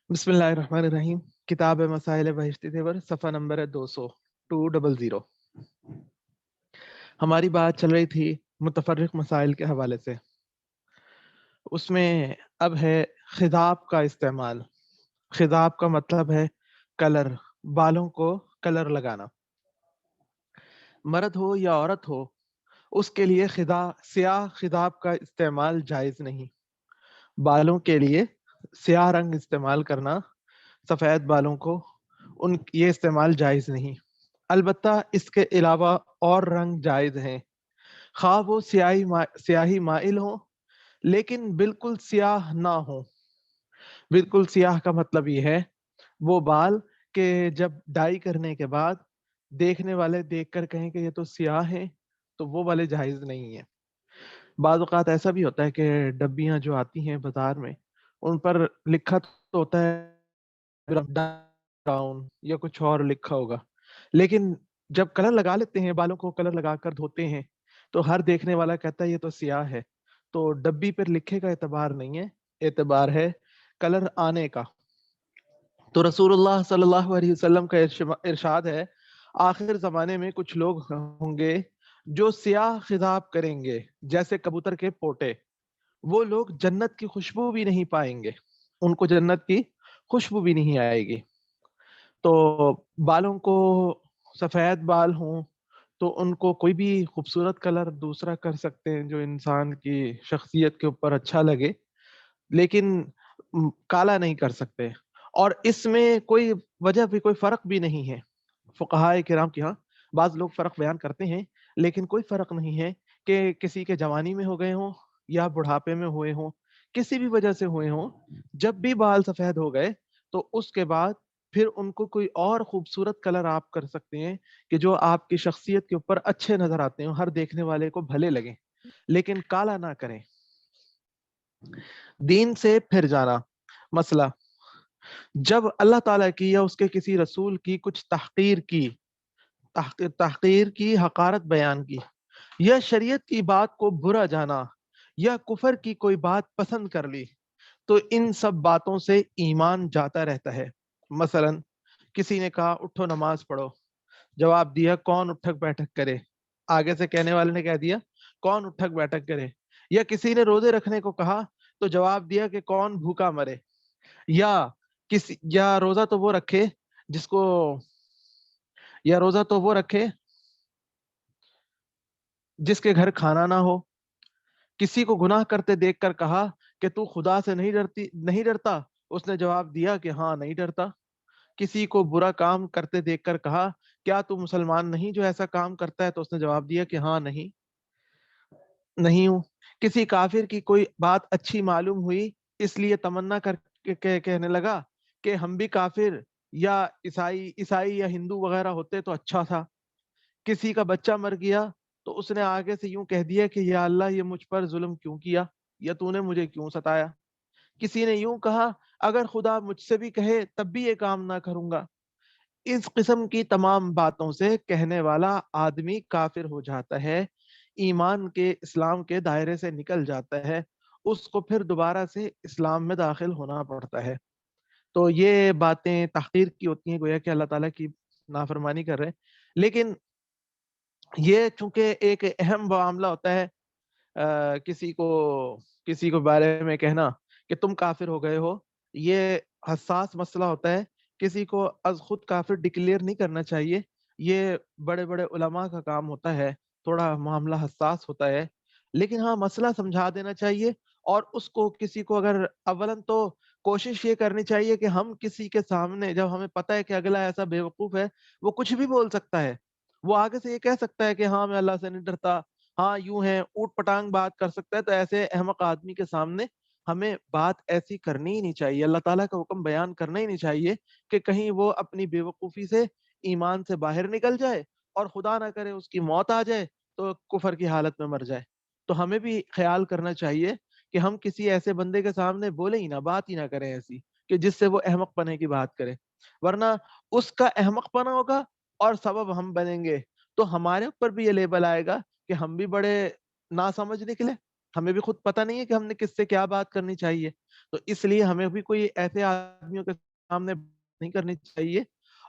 بسم اللہ الرحمن الرحیم. کتاب مسائل بہشتی تیور صفحہ نمبر ہے 200. ہماری بات چل رہی تھی متفرق مسائل کے حوالے سے. اس میں اب ہے خضاب کا استعمال. خضاب کا مطلب ہے کلر، بالوں کو کلر لگانا. مرد ہو یا عورت ہو، اس کے لیے سیاہ خضاب کا استعمال جائز نہیں. بالوں کے لیے سیاہ رنگ استعمال کرنا، سفید بالوں کو یہ استعمال جائز نہیں. البتہ اس کے علاوہ اور رنگ جائز ہیں، خواہ وہ سیاہی مائل ہوں لیکن بالکل سیاہ نہ ہوں. بالکل سیاہ کا مطلب یہ ہے وہ بال کہ جب ڈائی کرنے کے بعد دیکھنے والے دیکھ کر کہیں کہ یہ تو سیاہ ہیں، تو وہ والے جائز نہیں ہیں. بعض اوقات ایسا بھی ہوتا ہے کہ ڈبیاں جو آتی ہیں بازار میں، ان پر لکھا تو ہوتا ہے براؤن یا کچھ اور لکھا ہوگا، لیکن جب کلر لگا لیتے ہیں، بالوں کو کلر لگا کر دھوتے ہیں، تو ہر دیکھنے والا کہتا ہے یہ تو سیاہ ہے. تو ڈبی پر لکھے کا اعتبار نہیں ہے، اعتبار ہے کلر آنے کا. تو رسول اللہ صلی اللہ علیہ وسلم کا ارشاد ہے، آخر زمانے میں کچھ لوگ ہوں گے جو سیاہ خضاب کریں گے جیسے کبوتر کے پوٹے. وہ لوگ جنت کی خوشبو بھی نہیں پائیں گے، ان کو جنت کی خوشبو بھی نہیں آئے گی. تو بالوں کو سفید بال ہوں تو ان کو کوئی بھی خوبصورت کلر دوسرا کر سکتے ہیں جو انسان کی شخصیت کے اوپر اچھا لگے، لیکن کالا نہیں کر سکتے. اور اس میں کوئی وجہ بھی، کوئی فرق بھی نہیں ہے. فقہائے کرام کے ہاں بعض لوگ فرق بیان کرتے ہیں، لیکن کوئی فرق نہیں ہے کہ کسی کے جوانی میں ہو گئے ہوں یا بڑھاپے میں ہوئے ہوں، کسی بھی وجہ سے ہوئے ہوں. جب بھی بال سفید ہو گئے تو اس کے بعد پھر ان کو کوئی اور خوبصورت کلر آپ کر سکتے ہیں کہ جو آپ کی شخصیت کے اوپر اچھے نظر آتے ہیں، ہر دیکھنے والے کو بھلے لگیں، لیکن کالا نہ کریں. دین سے پھر جانا. مسئلہ: جب اللہ تعالیٰ کی یا اس کے کسی رسول کی کچھ تحقیر کی حقارت بیان کی، یا شریعت کی بات کو برا جانا، یا کفر کی کوئی بات پسند کر لی، تو ان سب باتوں سے ایمان جاتا رہتا ہے. مثلا کسی نے کہا اٹھو نماز پڑھو، جواب دیا کون اٹھک بیٹھک کرے. آگے سے کہنے والے نے کہہ دیا کون اٹھک بیٹھک کرے. یا کسی نے روزے رکھنے کو کہا تو جواب دیا کہ کون بھوکا مرے. یا روزہ تو وہ رکھے جس کو یا روزہ تو وہ رکھے جس کے گھر کھانا نہ ہو. کسی کو گناہ کرتے دیکھ کر کہا کہ تو خدا سے نہیں ڈرتا، اس نے جواب دیا کہ ہاں نہیں ڈرتا. کسی کو برا کام کرتے دیکھ کر کہا کیا تو مسلمان نہیں جو ایسا کام کرتا ہے، تو اس نے جواب دیا کہ ہاں نہیں ہوں. کسی کافر کی کوئی بات اچھی معلوم ہوئی، اس لیے تمنا کر کے کہنے لگا کہ ہم بھی کافر یا عیسائی یا ہندو وغیرہ ہوتے تو اچھا تھا. کسی کا بچہ مر گیا تو اس نے آگے سے یوں کہہ دیا کہ یا اللہ یہ مجھ پر ظلم کیوں کیا، یا تو نے مجھے کیوں ستایا. کسی نے یوں کہا اگر خدا مجھ سے بھی کہے تب بھی یہ کام نہ کروں گا. اس قسم کی تمام باتوں سے کہنے والا آدمی کافر ہو جاتا ہے، ایمان کے اسلام کے دائرے سے نکل جاتا ہے، اس کو پھر دوبارہ سے اسلام میں داخل ہونا پڑتا ہے. تو یہ باتیں تحقیر کی ہوتی ہیں، گویا کہ اللہ تعالیٰ کی نافرمانی کر رہے ہیں. لیکن یہ چونکہ ایک اہم معاملہ ہوتا ہے، کسی کو بارے میں کہنا کہ تم کافر ہو گئے ہو، یہ حساس مسئلہ ہوتا ہے. کسی کو از خود کافر ڈکلیئر نہیں کرنا چاہیے، یہ بڑے بڑے علماء کا کام ہوتا ہے، تھوڑا معاملہ حساس ہوتا ہے. لیکن ہاں مسئلہ سمجھا دینا چاہیے، اور اس کو کسی کو اگر اولن تو کوشش یہ کرنی چاہیے کہ ہم کسی کے سامنے، جب ہمیں پتہ ہے کہ اگلا ایسا بیوقوف ہے، وہ کچھ بھی بول سکتا ہے، وہ آگے سے یہ کہہ سکتا ہے کہ ہاں میں اللہ سے نہیں ڈرتا، ہاں یوں ہے، اوٹ پٹانگ بات کر سکتا ہے، تو ایسے احمق آدمی کے سامنے ہمیں بات ایسی کرنی ہی نہیں چاہیے، اللہ تعالیٰ کا حکم بیان کرنا ہی نہیں چاہیے کہ کہیں وہ اپنی بے وقوفی سے ایمان سے باہر نکل جائے اور خدا نہ کرے اس کی موت آ جائے تو کفر کی حالت میں مر جائے. تو ہمیں بھی خیال کرنا چاہیے کہ ہم کسی ایسے بندے کے سامنے بولے ہی نہ، بات ہی نہ کریں ایسی کہ جس سے وہ احمق پنے کی بات کرے، ورنہ اس کا احمق پنا ہوگا اور سبب ہم بنیں گے، تو ہمارے اوپر بھی یہ لیبل آئے گا کہ ہم بھی بڑے ناسمجھ نکلے. ہمیں بھی خود پتہ نہیں ہے کہ ہم نے کس سے کیا بات کرنی چاہیے، تو اس لیے ہمیں بھی کوئی ایسے آدمیوں کے سامنے نہیں کرنی چاہیے،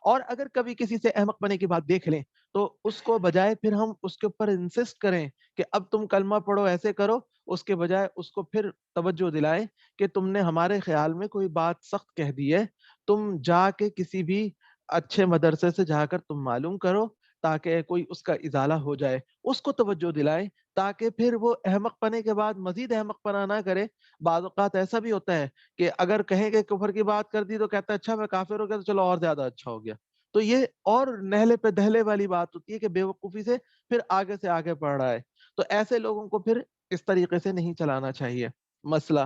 اور اگر کبھی کسی سے احمق بنے کی بات دیکھ لیں تو اس کو بجائے پھر ہم اس کے اوپر انسسٹ کریں کہ اب تم کلمہ پڑھو، ایسے کرو، اس کے بجائے اس کو پھر توجہ دلائیں کہ تم نے ہمارے خیال میں کوئی بات سخت کہہ دی ہے، تم جا کے کسی بھی اچھے مدرسے سے جا کر تم معلوم کرو تاکہ کوئی اس کا ازالہ ہو جائے، اس کو توجہ دلائیں تاکہ پھر وہ احمق پنے کے بعد مزید احمق پنا نہ کرے۔ بعض اوقات ایسا بھی ہوتا ہے کہ اگر کہیں کہ کفر کی بات کر دی تو کہتا ہے اچھا میں کافر ہو گیا تو چلو اور زیادہ اچھا ہو گیا، تو یہ اور نہلے پہ دہلے والی بات ہوتی ہے کہ بے وقوفی سے پھر آگے سے آگے بڑھ رہا ہے، تو ایسے لوگوں کو پھر اس طریقے سے نہیں چلانا چاہیے۔ مسئلہ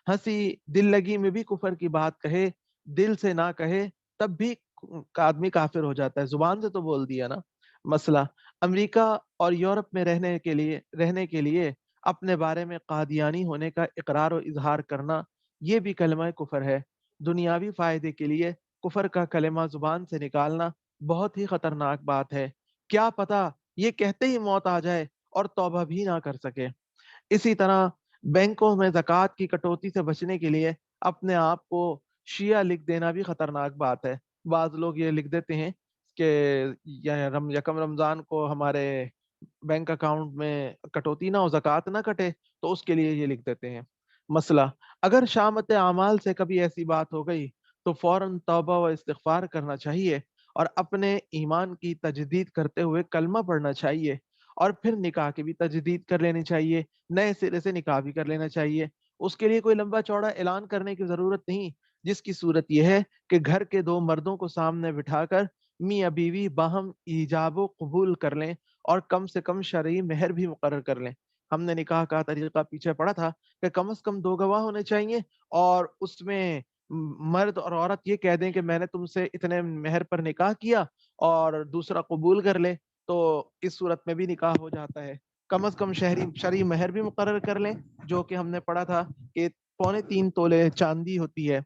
ہنسی دل لگی میں بھی کفر کی بات کہے، دل سے نہ کہے تب بھی آدمی کافر ہو جاتا ہے، زبان سے تو بول دیا نا۔ مسئلہ امریکہ اور یورپ میں رہنے کے لیے اپنے بارے میں قادیانی ہونے کا اقرار و اظہار کرنا، یہ بھی کلمہ کفر ہے۔ دنیاوی فائدے کے لیے کفر کا کلمہ زبان سے نکالنا بہت ہی خطرناک بات ہے، کیا پتہ یہ کہتے ہی موت آ جائے اور توبہ بھی نہ کر سکے۔ اسی طرح بینکوں میں زکوٰۃ کی کٹوتی سے بچنے کے لیے اپنے آپ کو شیعہ لکھ دینا بھی خطرناک بات ہے۔ بعض لوگ یہ لکھ دیتے ہیں کہ یکم رمضان کو ہمارے بینک اکاؤنٹ میں کٹوتی نہ ہو، زکوٰۃ نہ کٹے، تو اس کے لیے یہ لکھ دیتے ہیں۔ مسئلہ اگر شامت اعمال سے کبھی ایسی بات ہو گئی تو فوراً توبہ و استغفار کرنا چاہیے اور اپنے ایمان کی تجدید کرتے ہوئے کلمہ پڑھنا چاہیے، اور پھر نکاح کی بھی تجدید کر لینی چاہیے، نئے سرے سے نکاح بھی کر لینا چاہیے۔ اس کے لیے کوئی لمبا چوڑا اعلان کرنے کی ضرورت نہیں، جس کی صورت یہ ہے کہ گھر کے دو مردوں کو سامنے بٹھا کر میاں بیوی باہم ایجاب و قبول کر لیں اور کم سے کم شرعی مہر بھی مقرر کر لیں۔ ہم نے نکاح کا طریقہ پیچھے پڑھا تھا کہ کم از کم دو گواہ ہونے چاہیے، اور اس میں مرد اور عورت یہ کہہ دیں کہ میں نے تم سے اتنے مہر پر نکاح کیا، اور دوسرا قبول کر لے، تو اس صورت میں بھی نکاح ہو جاتا ہے۔ کم از کم شرعی مہر بھی مقرر کر لیں، جو کہ ہم نے پڑھا تھا کہ 3.25 تولے چاندی ہوتی ہے۔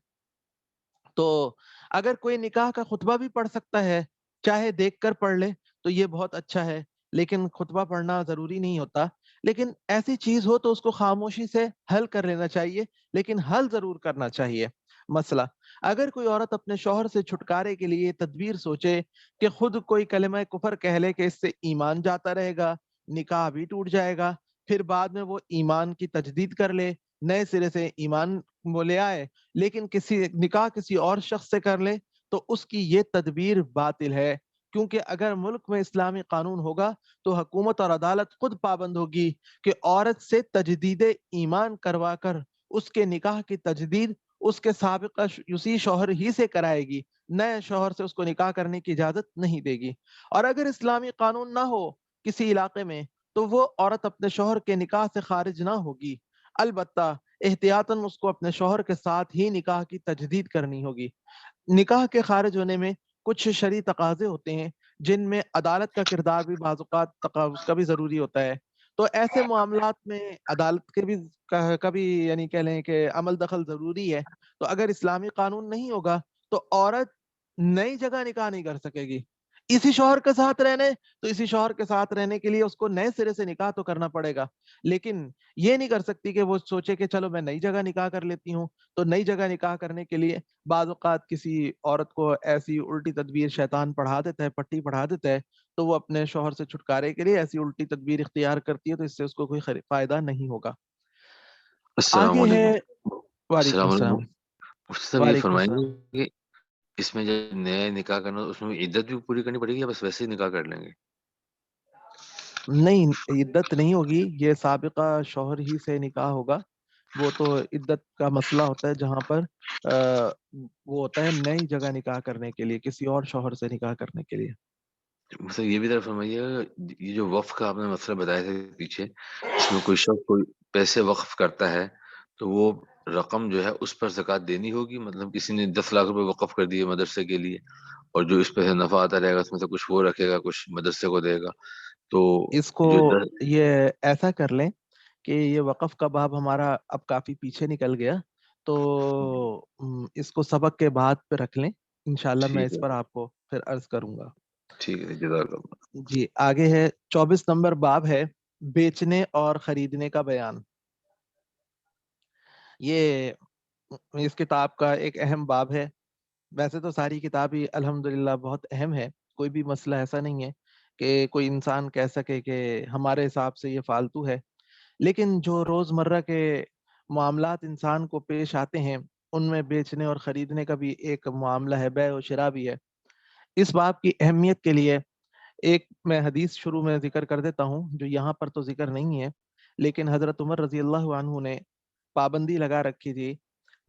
تو اگر کوئی نکاح کا خطبہ بھی پڑھ سکتا ہے، چاہے دیکھ کر پڑھ لے تو یہ بہت اچھا ہے، لیکن خطبہ پڑھنا ضروری نہیں ہوتا۔ لیکن ایسی چیز ہو تو اس کو خاموشی سے حل کر لینا چاہیے، لیکن حل ضرور کرنا چاہیے۔ مسئلہ اگر کوئی عورت اپنے شوہر سے چھٹکارے کے لیے تدبیر سوچے کہ خود کوئی کلمہ کفر کہہ لے کہ اس سے ایمان جاتا رہے گا، نکاح بھی ٹوٹ جائے گا، پھر بعد میں وہ ایمان کی تجدید کر لے، نئے سرے سے ایمان وہ لے آئے، لیکن نکاح کسی اور شخص سے کر لے، تو اس کی یہ تدبیر باطل ہے، کیونکہ اگر ملک میں اسلامی قانون ہوگا تو حکومت اور عدالت خود پابند ہوگی کہ عورت سے تجدید ایمان کروا کر اس کے نکاح کی تجدید اس کے سابقہ اسی شوہر ہی سے کرائے گی، نئے شوہر سے اس کو نکاح کرنے کی اجازت نہیں دے گی۔ اور اگر اسلامی قانون نہ ہو کسی علاقے میں تو وہ عورت اپنے شوہر کے نکاح سے خارج نہ ہوگی، البتہ احتیاطاً اس کو اپنے شوہر کے ساتھ ہی نکاح کی تجدید کرنی ہوگی۔ نکاح کے خارج ہونے میں کچھ شرعی تقاضے ہوتے ہیں جن میں عدالت کا کردار بھی بعض اوقات تقاض کا بھی ضروری ہوتا ہے، تو ایسے معاملات میں عدالت کے بھی کبھی یعنی کہہ لیں کہ عمل دخل ضروری ہے۔ تو اگر اسلامی قانون نہیں ہوگا تو عورت نئی جگہ نکاح نہیں کر سکے گی، اسی شوہر کے ساتھ رہنے تو اسی شوہر کے ساتھ رہنے کے لیے اس کو نئے سرے سے نکاح تو کرنا پڑے گا، لیکن یہ نہیں کر سکتی کہ وہ سوچے کہ چلو میں نئی جگہ نکاح کر لیتی ہوں۔ تو نئی جگہ نکاح کرنے کے لیے بعض اوقات کسی عورت کو ایسی الٹی تدبیر شیطان پڑھا دیتا ہے، پٹی پڑھا دیتا ہے، تو وہ اپنے شوہر سے چھٹکارے کے لیے ایسی الٹی تدبیر اختیار کرتی ہے، تو اس سے اس کو کوئی فائدہ نہیں ہوگا۔ السلام آگے ہے علیکم۔ وعلیکم السلام السلام۔ علیکم۔ مفتی صاحب یہ وعلیکم فرمائیں السلام۔ گے کہ اس میں جب نئے نکاح کرنا اس میں عدت بھی پوری کرنی پڑے گی یا بس ویسے ہی نکاح کر لیں گے؟ نہیں، عدت نہیں ہوگی، یہ سابقہ شوہر ہی سے نکاح ہوگا۔ وہ تو عدت کا مسئلہ ہوتا ہے جہاں پر وہ ہوتا ہے نئی جگہ نکاح کرنے کے لیے، کسی اور شوہر سے نکاح کرنے کے لیے۔ مطلب یہ بھی ذرا فرمائیے گا، یہ جو وقف کا آپ نے مسئلہ بتایا تھا پیچھے، اس میں کوئی شخص کوئی پیسے وقف کرتا ہے تو وہ رقم جو ہے اس پر زکوٰۃ دینی ہوگی؟ مطلب کسی نے 10 لاکھ روپے وقف کر دیے مدرسے کے لیے، اور جو اس پہ سے نفع آتا رہے گا اس میں سے کچھ وہ رکھے گا، کچھ مدرسے کو دے گا، تو اس کو جو یہ ایسا کر لیں کہ یہ وقف کا باب ہمارا اب کافی پیچھے نکل گیا، تو اس کو سبق کے بعد پہ رکھ لیں، انشاءاللہ میں ٹھیک اس ہے، پر آپ کو پھر عرض کروں گا۔ ٹھیک ہے، جزاک اللہ۔ جی آگے ہے 24 نمبر باب ہے بیچنے اور خریدنے کا بیان۔ یہ اس کتاب کا ایک اہم باب ہے. ویسے تو ساری کتاب ہی الحمدللہ بہت اہم ہے، کوئی بھی مسئلہ ایسا نہیں ہے کہ کوئی انسان کہہ سکے کہ ہمارے حساب سے یہ فالتو ہے. لیکن جو روزمرہ کے معاملات انسان کو پیش آتے ہیں، ان میں بیچنے اور خریدنے کا بھی ایک معاملہ ہے، بیع و شراء بھی ہے. اس باب کی اہمیت کے لیے ایک میں حدیث شروع میں ذکر کر دیتا ہوں، جو یہاں پر تو ذکر نہیں ہے، لیکن حضرت عمر رضی اللہ عنہ نے پابندی لگا رکھی تھی.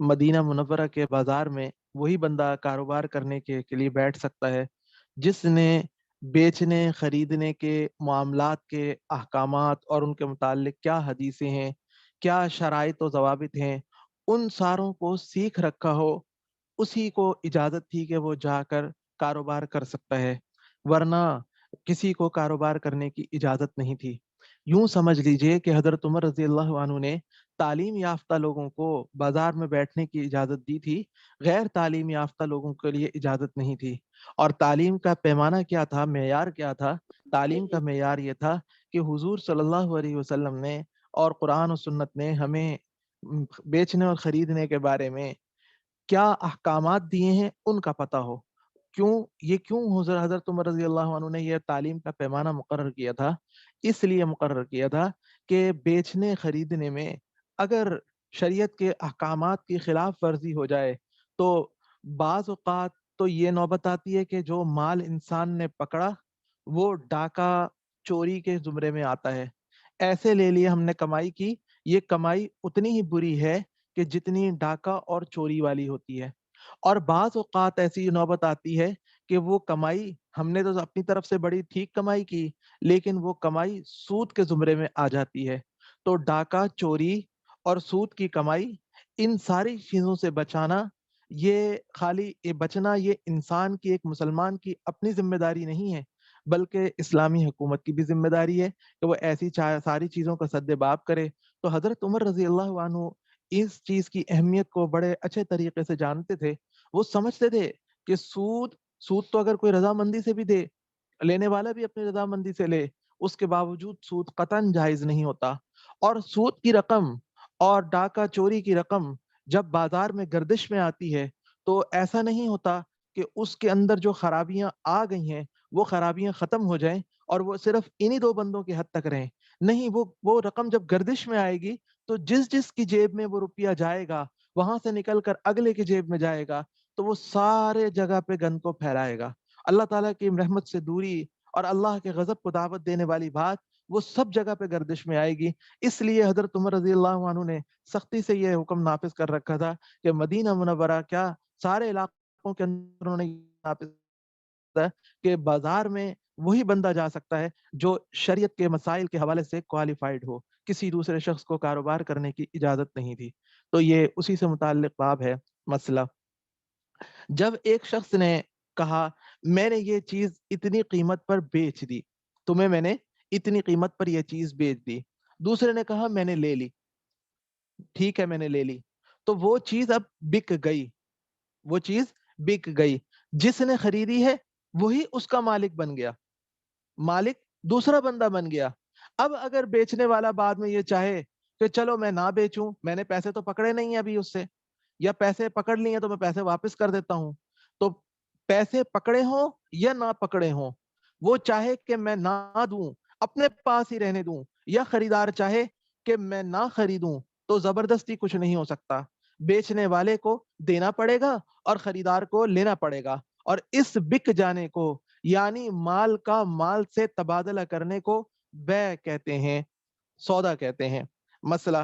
مدینہ منورہ کے بازار میں وہی بندہ کاروبار کرنے کے لیے بیٹھ سکتا ہے جس نے بیچنے خریدنے کے معاملات کے احکامات اور ان کے متعلق کیا حدیثیں ہیں، کیا شرائط و ضوابط ہیں، ان ساروں کو سیکھ رکھا ہو. اسی کو اجازت تھی کہ وہ جا کر کاروبار کر سکتا ہے، ورنہ کسی کو کاروبار کرنے کی اجازت نہیں تھی. یوں سمجھ لیجئے کہ حضرت عمر رضی اللہ عنہ نے تعلیم یافتہ لوگوں کو بازار میں بیٹھنے کی اجازت دی تھی، غیر تعلیم یافتہ لوگوں کے لیے اجازت نہیں تھی. اور تعلیم کا پیمانہ کیا تھا، معیار کیا تھا؟ تعلیم کا معیار یہ تھا کہ حضور صلی اللہ علیہ وسلم نے اور قرآن و سنت نے ہمیں بیچنے اور خریدنے کے بارے میں کیا احکامات دیے ہیں ان کا پتہ ہو. کیوں حضرت عمر رضی اللہ عنہ نے یہ تعلیم کا پیمانہ مقرر کیا تھا؟ اس لیے مقرر کیا تھا کہ بیچنے خریدنے میں اگر شریعت کے احکامات کی خلاف ورزی ہو جائے تو بعض اوقات تو یہ نوبت آتی ہے کہ جو مال انسان نے پکڑا وہ ڈاکہ چوری کے زمرے میں آتا ہے. ایسے لے لیے ہم نے کمائی کی، یہ کمائی اتنی ہی بری ہے کہ جتنی ڈاکہ اور چوری والی ہوتی ہے. اور بعض اوقات ایسی نوبت آتی ہے کہ وہ کمائی ہم نے تو اپنی طرف سے بڑی ٹھیک کمائی کی، لیکن وہ کمائی سود کے زمرے میں آ جاتی ہے. تو ڈاکہ چوری اور سود کی کمائی، ان ساری چیزوں سے بچانا، یہ بچنا یہ انسان کی، ایک مسلمان کی اپنی ذمہ داری نہیں ہے، بلکہ اسلامی حکومت کی بھی ذمہ داری ہے کہ وہ ایسی ساری چیزوں کا سد باب کرے. تو حضرت عمر رضی اللہ عنہ اس چیز کی اہمیت کو بڑے اچھے طریقے سے جانتے تھے. وہ سمجھتے تھے کہ سود تو اگر کوئی رضامندی سے بھی دے، لینے والا بھی اپنی رضامندی سے لے، اس کے باوجود سود قطعاً جائز نہیں ہوتا. اور سود کی رقم اور ڈاکہ چوری کی رقم جب بازار میں گردش میں آتی ہے تو ایسا نہیں ہوتا کہ اس کے اندر جو خرابیاں آ گئی ہیں وہ خرابیاں ختم ہو جائیں اور وہ صرف انہی دو بندوں کی حد تک رہیں. نہیں، وہ رقم جب گردش میں آئے گی تو جس کی جیب میں وہ روپیہ جائے گا، وہاں سے نکل کر اگلے کی جیب میں جائے گا، تو وہ سارے جگہ پہ گند کو پھیلائے گا. اللہ تعالیٰ کی رحمت سے دوری اور اللہ کے غضب کو دعوت دینے والی بات وہ سب جگہ پہ گردش میں آئے گی. اس لیے حضرت عمر رضی اللہ عنہ نے سختی سے یہ حکم نافذ کر رکھا تھا کہ مدینہ منورہ کیا سارے علاقوں کے اندر انہوں نے نافذ ہے کہ بازار میں وہی بندہ جا سکتا ہے جو شریعت کے مسائل کے حوالے سے کوالیفائڈ ہو، کسی دوسرے شخص کو کاروبار کرنے کی اجازت نہیں تھی. تو یہ اسی سے متعلق باب ہے مسئلہ. جب ایک شخص نے کہا میں نے یہ چیز اتنی قیمت پر بیچ دی، تمہیں میں نے اتنی قیمت پر یہ چیز بیچ دی، دوسرے نے کہا میں نے لے لی، ٹھیک ہے میں نے لے لی، تو وہ چیز اب بک گئی، وہ چیز بک گئی. جس نے خریدی ہے وہی اس کا مالک بن گیا، مالک دوسرا بندہ بن گیا. اب اگر بیچنے والا بعد میں یہ چاہے کہ چلو میں نہ بیچوں، میں نے پیسے تو پکڑے نہیں ابھی اس سے، یا پیسے پکڑ لیے تو میں پیسے واپس کر دیتا ہوں، تو پیسے پکڑے ہوں یا نہ پکڑے ہوں، وہ چاہے کہ میں نہ دوں، اپنے پاس ہی رہنے دوں، یا خریدار چاہے کہ میں نہ خریدوں، تو زبردستی کچھ نہیں ہو سکتا. بیچنے والے کو دینا پڑے گا اور خریدار کو لینا پڑے گا. اور اس بک جانے کو، یعنی مال کا مال سے تبادلہ کرنے کو بیع کہتے ہیں، سودا کہتے ہیں. مسئلہ،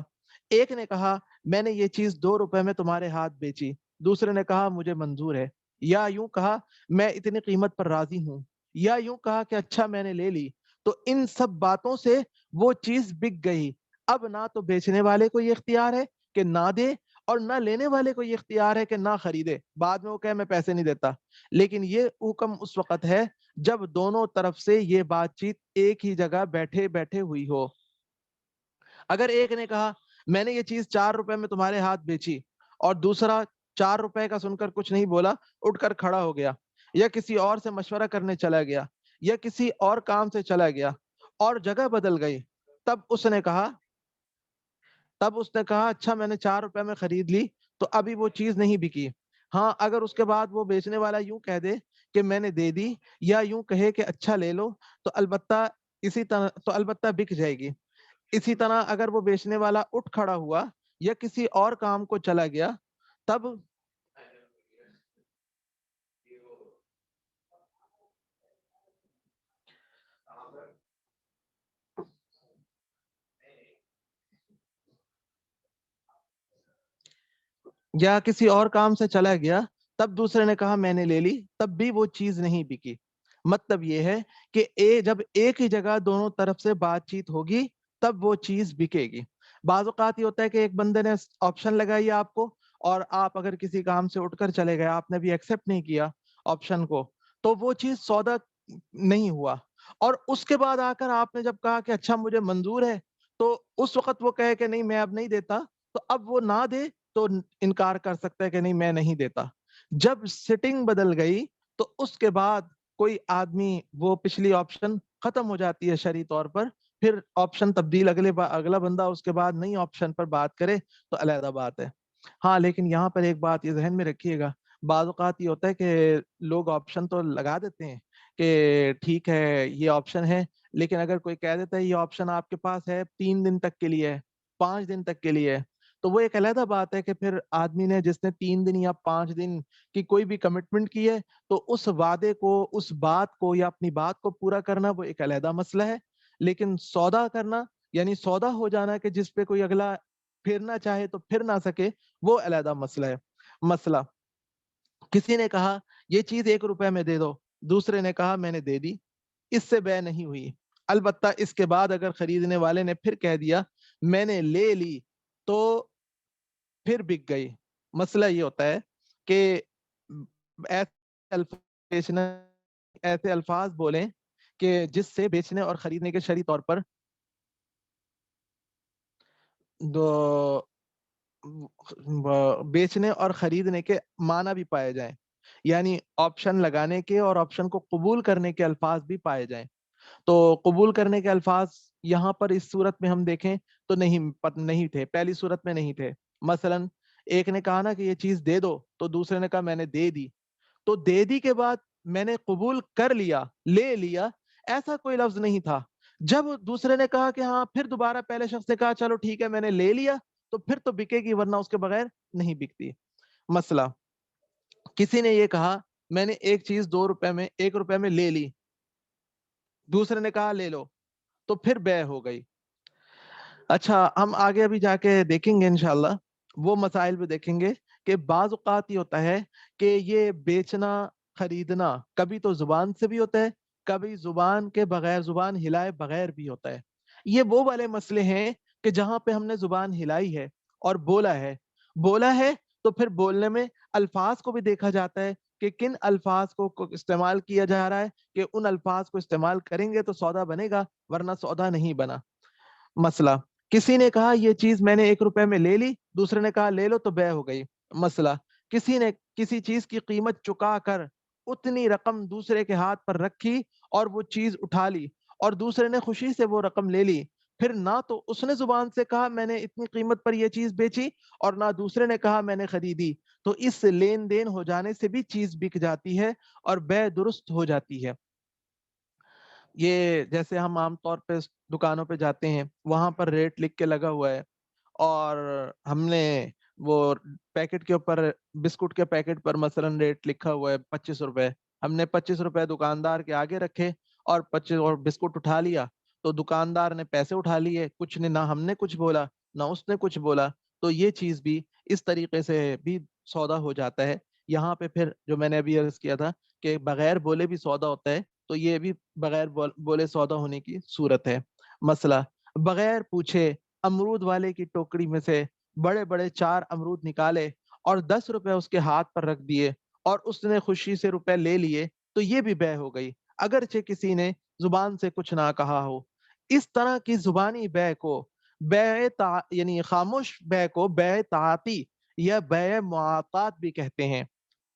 ایک نے کہا میں نے یہ چیز 2 روپے میں تمہارے ہاتھ بیچی، دوسرے نے کہا مجھے منظور ہے، یا یوں کہا میں اتنی قیمت پر راضی ہوں، یا یوں کہا کہ اچھا میں نے لے لی. تو ان سب باتوں سے وہ چیز بک گئی. اب نہ تو بیچنے والے کو یہ اختیار ہے کہ نہ دے، اور نہ لینے والے کو یہ اختیار ہے کہ نہ خریدے، بعد میں وہ کہے میں پیسے نہیں دیتا. لیکن یہ حکم اس وقت ہے جب دونوں طرف سے یہ بات چیت ایک ہی جگہ بیٹھے بیٹھے ہوئی ہو. اگر ایک نے کہا میں نے یہ چیز 4 روپے میں تمہارے ہاتھ بیچی، اور دوسرا 4 روپے کا سن کر کچھ نہیں بولا، اٹھ کر کھڑا ہو گیا، یا کسی اور سے مشورہ کرنے چلا گیا، یا کسی اور کام سے چلا گیا اور جگہ بدل گئی، تب اس نے کہا تب اس نے کہا اچھا میں نے 4 روپے میں خرید لی تو ابھی وہ چیز نہیں بکی. ہاں اگر اس کے بعد وہ بیچنے والا یوں کہہ دے کہ میں نے دے دی، یا یوں کہے کہ اچھا لے لو، تو البتہ بک جائے گی. اسی طرح اگر وہ بیچنے والا اٹھ کھڑا ہوا یا کسی اور کام کو چلا گیا، تب یا کسی اور کام سے چلا گیا، تب دوسرے نے کہا میں نے لے لی، تب بھی وہ چیز نہیں بکی. مطلب یہ ہے کہ جب ایک ہی جگہ دونوں طرف سے بات چیت ہوگی تب وہ چیز بکے گی. بعض اوقات یہ ہوتا ہے کہ ایک بندے نے آپشن لگائی آپ کو، اور آپ اگر کسی کام سے اٹھ کر چلے گئے، آپ نے بھی ایکسپٹ نہیں کیا آپشن کو، تو وہ چیز سودا نہیں ہوا. اور اس کے بعد آ کر آپ نے جب کہا کہ اچھا مجھے منظور ہے، تو اس وقت وہ کہے کہ نہیں میں اب نہیں دیتا، تو اب وہ نہ دے تو انکار کر سکتا ہے کہ نہیں میں نہیں دیتا. جب سیٹنگ بدل گئی تو اس کے بعد کوئی آدمی وہ پچھلی آپشن ختم ہو جاتی ہے شرعی طور پر، پھر آپشن تبدیل اگلا بندہ اس کے بعد نئی آپشن پر بات کرے تو علیحدہ بات ہے. ہاں لیکن یہاں پر ایک بات یہ ذہن میں رکھیے گا، بعض اوقات یہ ہوتا ہے کہ لوگ آپشن تو لگا دیتے ہیں کہ ٹھیک ہے یہ آپشن ہے، لیکن اگر کوئی کہہ دیتا ہے یہ آپشن آپ کے پاس ہے 3 دن تک کے لیے ہے، 5 دن تک کے لیے ہے، تو وہ ایک علیحدہ بات ہے کہ پھر آدمی نے جس نے 3 دن یا 5 دن کی کوئی بھی کمٹمنٹ کی ہے، تو اس وعدے کو، اس بات کو یا اپنی بات کو پورا کرنا وہ ایک علیحدہ مسئلہ ہے. لیکن سودا کرنا، یعنی سودا ہو جانا کہ جس پہ کوئی اگلا پھرنا چاہے تو پھر نہ سکے، وہ علیحدہ مسئلہ ہے. مسئلہ کسی نے کہا یہ چیز 1 روپے میں دے دو، دوسرے نے کہا میں نے دے دی، اس سے بے نہیں ہوئی. البتہ اس کے بعد اگر خریدنے والے نے پھر کہہ دیا میں نے لے لی تو پھر بک گئی. مسئلہ یہ ہوتا ہے کہ ایسے الفاظ بولیں کہ جس سے بیچنے اور خریدنے کے شرعی طور پر بیچنے اور خریدنے کے معنی بھی پائے جائیں، یعنی آپشن لگانے کے اور آپشن کو قبول کرنے کے الفاظ بھی پائے جائیں. تو قبول کرنے کے الفاظ یہاں پر اس صورت میں ہم دیکھیں تو نہیں تھے، پہلی صورت میں نہیں تھے. مثلا ایک نے کہا نا کہ یہ چیز دے دو، تو دوسرے نے کہا میں نے دے دی، تو دے دی کے بعد میں نے قبول کر لیا، لے لیا، ایسا کوئی لفظ نہیں تھا. جب دوسرے نے کہا کہ ہاں، پھر دوبارہ پہلے شخص نے کہا چلو ٹھیک ہے میں نے لے لیا، تو پھر تو بکے گی ورنہ اس کے بغیر نہیں بکتی. مسئلہ کسی نے یہ کہا میں نے ایک چیز 2 روپے میں 1 روپے میں لے لی، دوسرے نے کہا لے لو، تو پھر بے ہو گئی. اچھا ہم آگے ابھی جا کے دیکھیں گے انشاءاللہ، وہ مسائل بھی دیکھیں گے کہ بعض اوقات یہ ہوتا ہے کہ یہ بیچنا خریدنا کبھی تو زبان سے بھی ہوتا ہے، کبھی زبان کے بغیر، زبان ہلائے بغیر بھی ہوتا ہے. یہ وہ والے مسئلے ہیں کہ جہاں پہ ہم نے زبان ہلائی ہے اور بولا ہے تو پھر بولنے میں الفاظ کو بھی دیکھا جاتا ہے کہ کن الفاظ کو استعمال کیا جا رہا ہے، کہ ان الفاظ کو استعمال کریں گے تو سودا بنے گا ورنہ سودا نہیں بنا. مسئلہ کسی نے کہا یہ چیز میں نے 1 روپے میں لے لی، دوسرے نے کہا لے لو، تو بے ہو گئی. مسئلہ کسی نے کسی چیز کی قیمت چکا کر اتنی رقم دوسرے کے ہاتھ پر رکھی اور وہ چیز اٹھا لی، اور دوسرے نے خوشی سے وہ رقم لے لی، پھر نہ تو اس نے زبان سے کہا میں نے اتنی قیمت پر یہ چیز بیچی، اور نہ دوسرے نے کہا میں نے خریدی، تو اس لین دین ہو جانے سے بھی چیز بک جاتی ہے اور بے درست ہو جاتی ہے. یہ جیسے ہم عام طور پہ دکانوں پہ جاتے ہیں، وہاں پر ریٹ لکھ کے لگا ہوا ہے، اور ہم نے وہ پیکٹ کے اوپر، بسکٹ کے پیکٹ پر مثلا ریٹ لکھا ہوا ہے 25 روپے، ہم نے 25 روپے دکاندار کے آگے رکھے اور 25 اور بسکٹ اٹھا لیا، تو دکاندار نے پیسے اٹھا لیے، کچھ نے، نہ ہم نے کچھ بولا نہ اس نے کچھ بولا، تو یہ چیز بھی اس طریقے سے بھی سودا ہو جاتا ہے. یہاں پہ پھر جو میں نے ابھی عرض کیا تھا کہ بغیر بولے بھی سودا ہوتا ہے، تو یہ بھی بغیر بولے سودا ہونے کی صورت ہے. مسئلہ بغیر پوچھے امرود والے کی ٹوکری میں سے بڑے بڑے 4 امرود نکالے اور 10 روپے اس کے ہاتھ پر رکھ دیے، اور اس نے خوشی سے روپے لے لیے، تو یہ بھی بے ہو گئی اگرچہ کسی نے زبان سے کچھ نہ کہا ہو. اس طرح کی زبانی بے کو یعنی خاموش بے کو بے تعاطی یا بے معاطات بھی کہتے ہیں.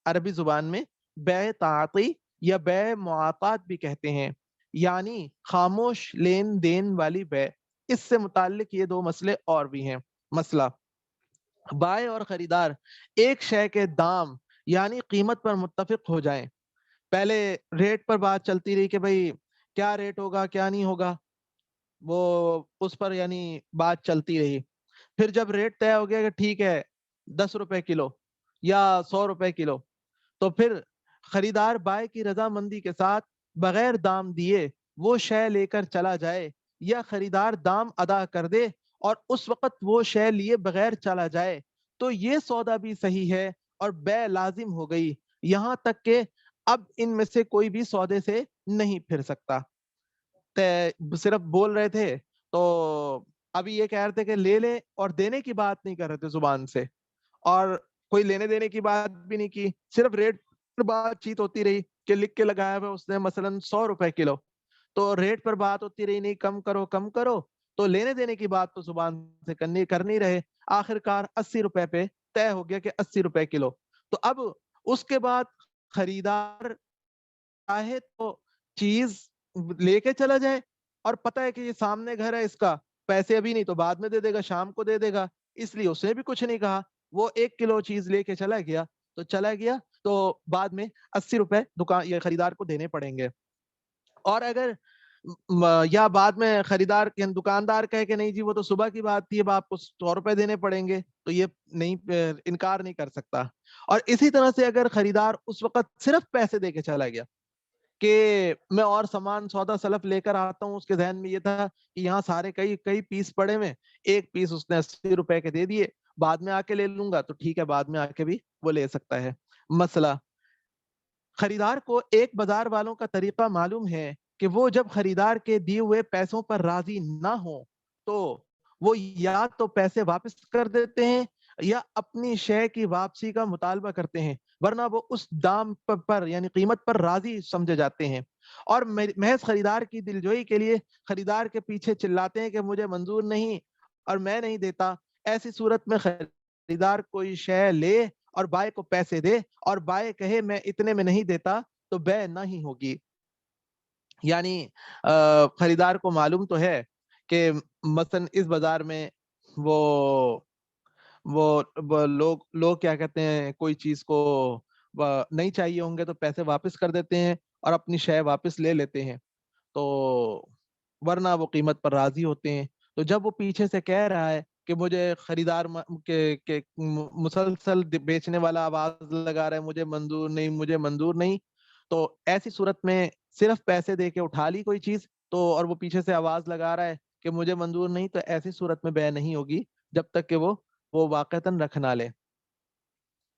عربی زبان میں بے تعاطی یا بے معاطات بھی کہتے ہیں، یعنی خاموش لین دین والی بے. اس سے متعلق یہ 2 مسئلے اور بھی ہیں. مسئلہ بائیں اور خریدار ایک شے کے دام یعنی قیمت پر متفق ہو جائیں. پہلے ریٹ پر بات چلتی رہی کہ بھائی کیا ریٹ ہوگا کیا نہیں ہوگا، وہ اس پر یعنی بات چلتی رہی. پھر جب ریٹ طے ہو گیا کہ ٹھیک ہے 10 روپے کلو یا 100 روپے کلو، تو پھر خریدار بائیں کی رضامندی کے ساتھ بغیر دام دیے وہ شے لے کر چلا جائے، یا خریدار دام ادا کر دے اور اس وقت وہ شے لیے بغیر چلا جائے، تو یہ سودا بھی صحیح ہے اور بے لازم ہو گئی، یہاں تک کہ اب ان میں سے کوئی بھی سودے سے نہیں پھر سکتا. صرف بول رہے تھے تو ابھی یہ کہہ رہے تھے کہ لے لے اور دینے کی بات نہیں کر رہے تھے زبان سے، اور کوئی لینے دینے کی بات بھی نہیں کی، صرف ریٹ پر بات چیت ہوتی رہی کہ لکھ کے لگایا ہوا اس نے مثلا 100 روپے کلو، تو ریٹ پر بات ہوتی رہی نہیں کم کرو کم کرو، تو لینے دینے کی بات تو زبان سے کرنی رہے. آخر کار 80 روپے پہ طے ہو گیا کہ 80 روپے کلو. تو اب اس کے بعد خریدار چاہے تو چیز لے کے چلا جائے، اور پتہ ہے کہ یہ سامنے گھر ہے اس کا، پیسے ابھی نہیں تو بعد میں دے دے گا، شام کو دے دے گا، اس لیے اس نے بھی کچھ نہیں کہا. وہ 1 کلو چیز لے کے چلا گیا تو بعد میں 80 روپے دکان یا خریدار کو دینے پڑیں گے. اور اگر یا بعد میں خریدار دکاندار کہے کہ نہیں جی وہ تو صبح کی بات تھی، اب آپ کو 100 روپے دینے پڑیں گے، تو یہ نہیں انکار نہیں کر سکتا. اور اسی طرح سے اگر خریدار اس وقت صرف پیسے دے کے چلا گیا کہ میں اور سامان سودا سلف لے کر آتا ہوں، اس کے ذہن میں یہ تھا کہ یہاں سارے کئی کئی پیس پڑے ہوئے، ایک پیس اس نے 80 روپے کے دے دیے، بعد میں آ کے لے لوں گا، تو ٹھیک ہے بعد میں آ کے بھی وہ لے سکتا ہے. مسئلہ خریدار کو ایک بازار والوں کا طریقہ معلوم ہے کہ وہ جب خریدار کے دیے ہوئے پیسوں پر راضی نہ ہو تو وہ یا تو پیسے واپس کر دیتے ہیں یا اپنی شے کی واپسی کا مطالبہ کرتے ہیں، ورنہ وہ اس دام پر یعنی قیمت پر راضی سمجھے جاتے ہیں، اور محض خریدار کی دلجوئی کے لیے خریدار کے پیچھے چلاتے ہیں کہ مجھے منظور نہیں اور میں نہیں دیتا. ایسی صورت میں خریدار کوئی شے لے اور بائیں کو پیسے دے اور بائیں کہے میں اتنے میں نہیں دیتا، تو بے نہیں ہوگی. یعنی خریدار کو معلوم تو ہے کہ مثلا اس بازار میں وہ لوگ کیا کہتے ہیں کوئی چیز کو نہیں چاہیے ہوں گے تو پیسے واپس کر دیتے ہیں اور اپنی شے واپس لے لیتے ہیں، تو ورنہ وہ قیمت پر راضی ہوتے ہیں. تو جب وہ پیچھے سے کہہ رہا ہے کہ مجھے خریدار کے مسلسل بیچنے والا آواز لگا رہا ہے مجھے منظور نہیں مجھے منظور نہیں، تو ایسی صورت میں صرف پیسے دے کے اٹھا لی کوئی چیز تو، اور وہ پیچھے سے آواز لگا رہا ہے کہ مجھے منظور نہیں، تو ایسی صورت میں بے نہیں ہوگی جب تک کہ وہ واقعتاً رکھ نہ لے.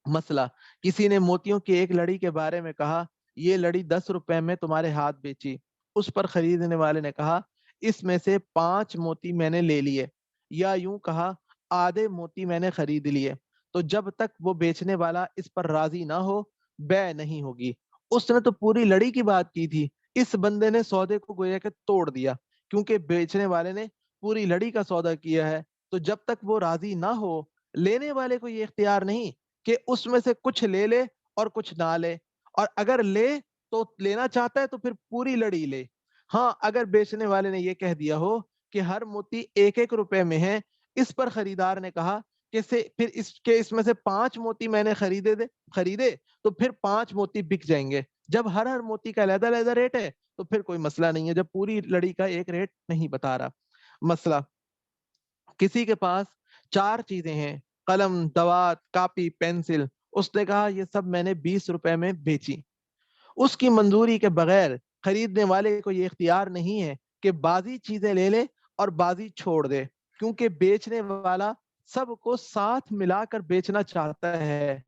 مسئلہ کسی نے موتیوں کی ایک لڑی کے بارے میں کہا یہ لڑی 10 روپے میں تمہارے ہاتھ بیچی. اس پر خریدنے والے نے کہا اس میں سے 5 موتی میں نے لے لیے، یا یوں کہا آدھے موتی میں نے خرید لیے. تو جب تک وہ بیچنے والا اس پر راضی نہ ہو بے نہیں ہوگی. اس نے تو پوری لڑی کی بات کی تھی، اس بندے نے سودے کو گویا کہ توڑ دیا کیونکہ بیچنے والے نے پوری لڑی کا سودا کیا ہے. تو جب تک وہ راضی نہ ہو لینے والے کو یہ اختیار نہیں کہ اس میں سے کچھ لے لے اور کچھ نہ لے، اور اگر لے تو لینا چاہتا ہے تو پھر پوری لڑی لے. ہاں اگر بیچنے والے نے یہ کہہ دیا ہو کہ ہر موتی 1 روپے میں ہے، اس پر خریدار نے کہا کہ پھر اس میں سے 5 موتی میں نے خریدے تو پھر 5 موتی بک جائیں گے. جب ہر موتی کا علیحدہ علیحدہ ریٹ ہے تو پھر کوئی مسئلہ نہیں ہے، جب پوری لڑی کا ایک ریٹ نہیں بتا رہا. مسئلہ کسی کے پاس 4 چیزیں ہیں، قلم، دوات، کاپی، پینسل. اس نے کہا یہ سب میں نے 20 روپے میں بیچی. اس کی منظوری کے بغیر خریدنے والے کو یہ اختیار نہیں ہے کہ بعضی چیزیں لے لے اور بعضی چھوڑ دے، کیونکہ بیچنے والا سب کو ساتھ ملا کر بیچنا چاہتا ہے.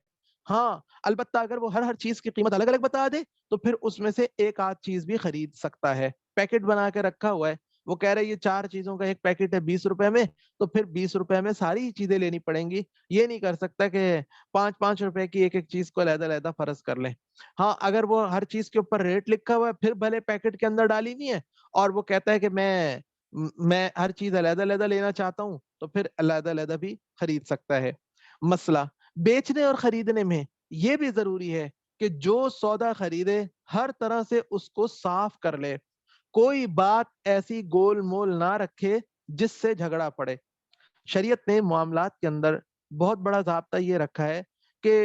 ہاں البتہ اگر وہ ہر چیز کی قیمت الگ الگ بتا دے تو پھر اس میں سے ایک آدھ چیز بھی خرید سکتا ہے. پیکٹ بنا کے رکھا ہوا ہے، وہ کہہ رہے یہ 4 چیزوں کا ایک پیکٹ ہے 20 روپے میں، تو پھر 20 روپے میں ساری چیزیں لینی پڑیں گی. یہ نہیں کر سکتا کہ 5 روپے کی ایک ایک چیز کو علیحدہ علیحدہ فرض کر لیں. ہاں اگر وہ ہر چیز کے اوپر ریٹ لکھا ہوا ہے پھر بھلے پیکٹ کے اندر ڈالی ہوئی ہے اور وہ کہتا ہے کہ میں ہر چیز علیحدہ علیحدہ لینا چاہتا ہوں، تو پھر علیحدہ علیحدہ بھی خرید سکتا ہے. مسئلہ بیچنے اور خریدنے میں یہ بھی ضروری ہے کہ جو سودا خریدے ہر طرح سے اس کو صاف کر لے، کوئی بات ایسی گول مول نہ رکھے جس سے جھگڑا پڑے. شریعت نے معاملات کے اندر بہت بڑا ضابطہ یہ رکھا ہے کہ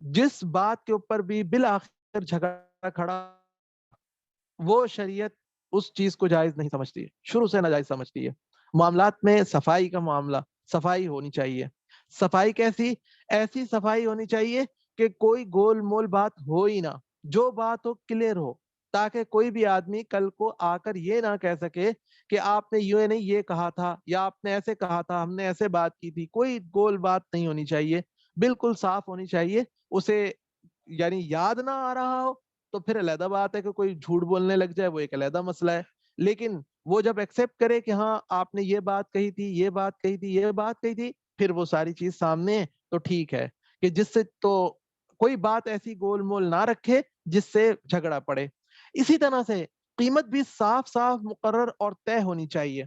جس بات کے اوپر بھی بالآخر جھگڑا کھڑا، وہ شریعت اس چیز کو جائز نہیں سمجھتی ہے، شروع سے ناجائز سمجھتی ہے۔ معاملات میں صفائی کا معاملہ، صفائی ہونی چاہیے۔ صفائی کیسی؟ ایسی صفائی ہونی چاہیے کہ کوئی گول مول بات ہو ہی نہ، جو بات ہو کلیئر ہو، تاکہ کوئی بھی آدمی کل کو آ کر یہ نہ کہہ سکے کہ آپ نے یہ نہیں یہ کہا تھا، یا آپ نے ایسے کہا تھا، ہم نے ایسے بات کی تھی۔ کوئی گول بات نہیں ہونی چاہیے، بالکل صاف ہونی چاہیے۔ اسے یعنی یاد نہ آ رہا ہو تو پھر علیحدہ بات ہے کہ کوئی جھوٹ بولنے لگ جائے، وہ ایک علیحدہ مسئلہ ہے۔ لیکن وہ جب ایکسیپٹ کرے کہ ہاں آپ نے یہ بات کہی تھی، یہ بات کہی تھی، یہ بات کہی تھی، پھر وہ ساری چیز سامنے ہے تو ٹھیک ہے، کہ جس سے تو کوئی بات ایسی گول مول نہ رکھے جس سے جھگڑا پڑے۔ اسی طرح سے قیمت بھی صاف صاف مقرر اور طے ہونی چاہیے۔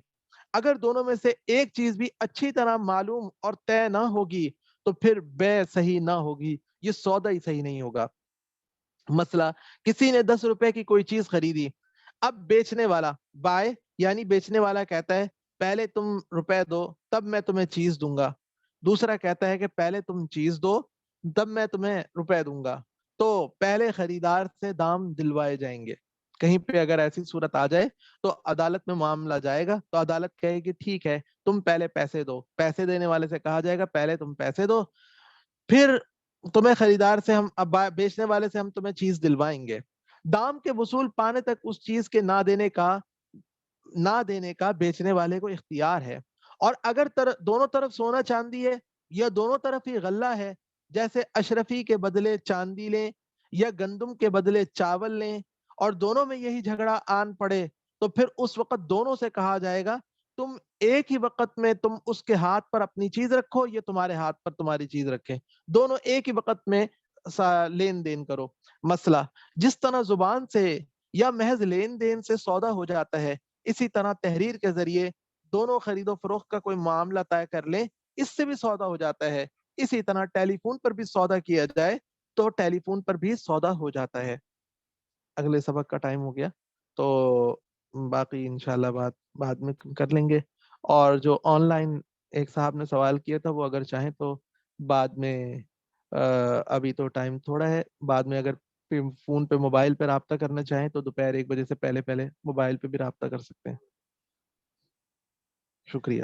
اگر دونوں میں سے ایک چیز بھی اچھی طرح معلوم اور طے نہ ہوگی تو پھر بے صحیح نہ ہوگی، یہ سودا ہی صحیح نہیں ہوگا۔ مسئلہ، کسی نے 10 روپے کی کوئی چیز خریدی، اب بیچنے والا بائے یعنی بیچنے والا کہتا ہے پہلے تم روپے دو تب میں تمہیں چیز دوں گا، دوسرا کہتا ہے کہ پہلے تم چیز دو تب میں تمہیں روپے دوں گا، تو پہلے خریدار سے دام دلوائے جائیں گے۔ کہیں پہ اگر ایسی صورت آ جائے تو عدالت میں معاملہ جائے گا، تو عدالت کہے گی ٹھیک ہے تم پہلے پیسے دو، پیسے دینے والے سے کہا جائے گا پہلے تم پیسے دو، پھر تمہیں خریدار سے ہم بیچنے والے سے ہم تمہیں چیز دلوائیں گے۔ دام کے وصول پانے تک اس چیز کے نہ دینے کا بیچنے والے کو اختیار ہے۔ اور اگر دونوں طرف سونا چاندی ہے یا دونوں طرف ہی غلہ ہے، جیسے اشرفی کے بدلے چاندی لیں یا گندم کے بدلے چاول لیں، اور دونوں میں یہی جھگڑا آن پڑے، تو پھر اس وقت دونوں سے کہا جائے گا تم ایک ہی وقت میں تم اس کے ہاتھ پر اپنی چیز رکھو، یہ تمہارے ہاتھ پر تمہاری چیز رکھے، دونوں ایک ہی وقت میں لین دین کرو۔ مسئلہ، جس طرح زبان سے یا محض لین دین سے سودا ہو جاتا ہے، اسی طرح تحریر کے ذریعے دونوں خرید و فروخت کا کوئی معاملہ طے کر لیں، اس سے بھی سودا ہو جاتا ہے۔ اسی طرح ٹیلی فون پر بھی سودا کیا جائے تو ٹیلی فون پر بھی سودا ہو جاتا ہے۔ اگلے سبق کا ٹائم ہو گیا، تو باقی انشاءاللہ بعد میں کر لیں گے۔ اور جو آن لائن ایک صاحب نے سوال کیا تھا، وہ اگر چاہیں تو بعد میں، ابھی تو ٹائم تھوڑا ہے، بعد میں اگر فون پہ موبائل پہ رابطہ کرنا چاہیں تو دوپہر 1 بجے سے پہلے پہلے موبائل پہ بھی رابطہ کر سکتے ہیں۔ شکریہ۔